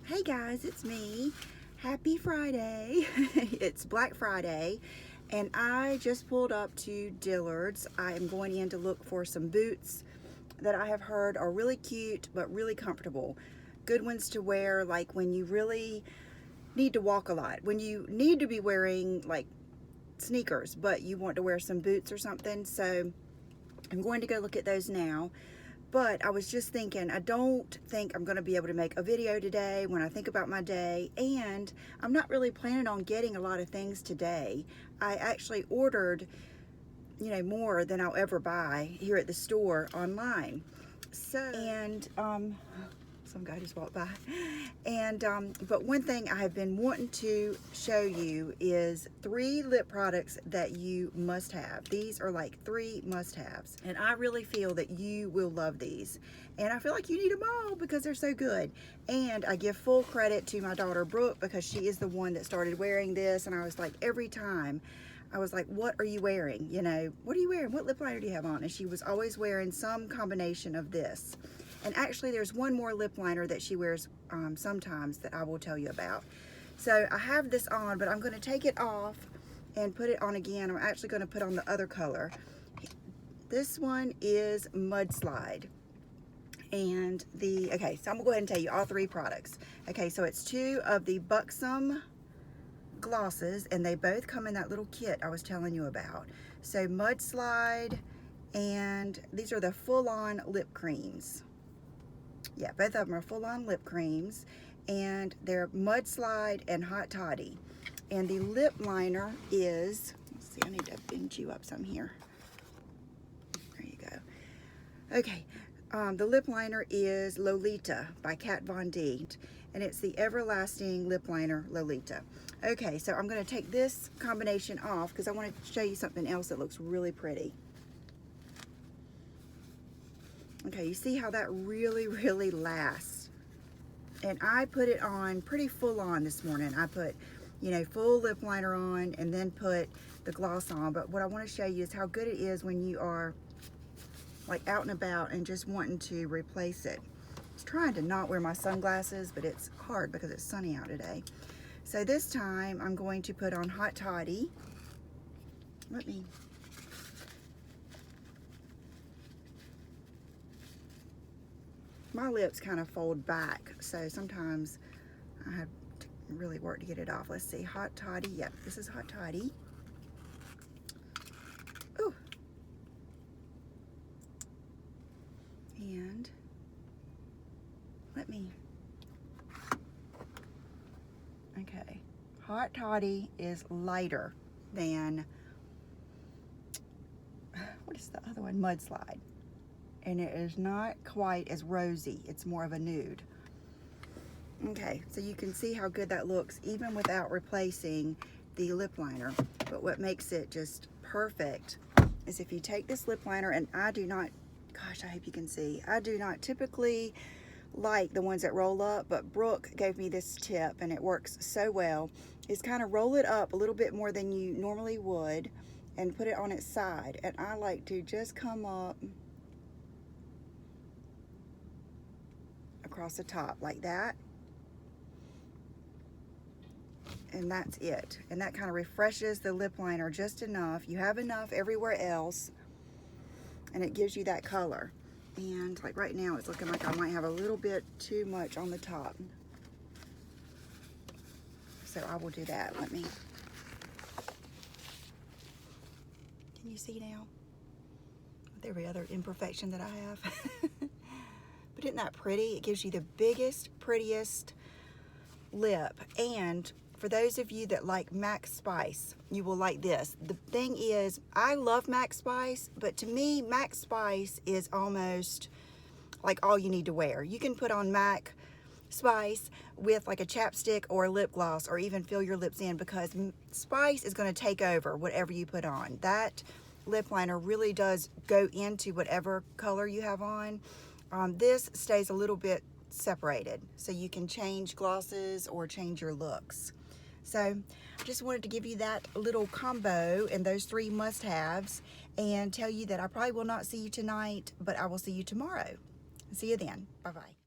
Hey guys, it's me. Happy Friday. It's Black Friday and I just pulled up to Dillard's. I am going in to look for some boots that I have heard are really cute but really comfortable. Good ones to wear like when you really need to walk a lot. When you need to be wearing like sneakers but you want to wear some boots or something. So I'm going to go look at those now. But I was just thinking, I don't think I'm going to be able to make a video today when I think about my day, and I'm not really planning on getting a lot of things today. I actually ordered, more than I'll ever buy here at the store online. So, and some guy just walked by. And but one thing I have been wanting to show you is 3 lip products that you must have. These are like 3 must-haves, and I really feel that you will love these, and I feel like you need them all because they're so good. And I give full credit to my daughter Brooke because she is the one that started wearing this, and I was like, every time I was like, what are you wearing? What are you wearing? What lip liner do you have on? And she was always wearing some combination of this. And actually there's one more lip liner that she wears sometimes that I will tell you about. So I have this on, but I'm going to take it off and put it on again. I'm actually going to put on the other color. This one is Mudslide. And okay, so I'm going to go ahead and tell you all 3 products. Okay, so it's 2 of the Buxom glosses, and they both come in that little kit I was telling you about. So Mudslide, and these are the full-on lip creams. Yeah, both of them are full-on lip creams, and they're Mudslide and Hot Toddy. And the lip liner is, let's see, I need to bend you up some here. There you go. Okay, the lip liner is Lolita by Kat Von D, and it's the Everlasting Lip Liner Lolita. Okay, so I'm going to take this combination off because I want to show you something else that looks really pretty. Okay, you see how that really, really lasts. And I put it on pretty full on this morning. I put, full lip liner on and then put the gloss on. But what I want to show you is how good it is when you are like out and about and just wanting to replace it. I was trying to not wear my sunglasses, but it's hard because it's sunny out today. So this time I'm going to put on Hot Toddy. My lips kind of fold back, so sometimes I have to really work to get it off. Let's see, Hot Toddy. Yep, this is Hot Toddy. Ooh. And okay, Hot Toddy is lighter than, what is the other one? Mudslide. And it is not quite as rosy. It's more of a nude. Okay, so you can see how good that looks even without replacing the lip liner. But what makes it just perfect is if you take this lip liner, and I do not, gosh, I hope you can see, I do not typically like the ones that roll up, but Brooke gave me this tip and it works so well, is kind of roll it up a little bit more than you normally would and put it on its side. And I like to just come up across the top like that, and that's it. And that kind of refreshes the lip liner just enough. You have enough everywhere else, and it gives you that color. And like right now it's looking like I might have a little bit too much on the top, so I will do that. Can you see now with every other imperfection that I have? But isn't that pretty? It gives you the biggest, prettiest lip. And for those of you that like Max Spice, you will like this. The thing is, I love Max Spice, but to me, Max Spice is almost like all you need to wear. You can put on Max Spice with like a chapstick or a lip gloss, or even fill your lips in, because Spice is going to take over whatever you put on. That lip liner really does go into whatever color you have on. This stays a little bit separated, so you can change glosses or change your looks. So I just wanted to give you that little combo and those 3 must-haves, and tell you that I probably will not see you tonight, but I will see you tomorrow. See you then. Bye-bye.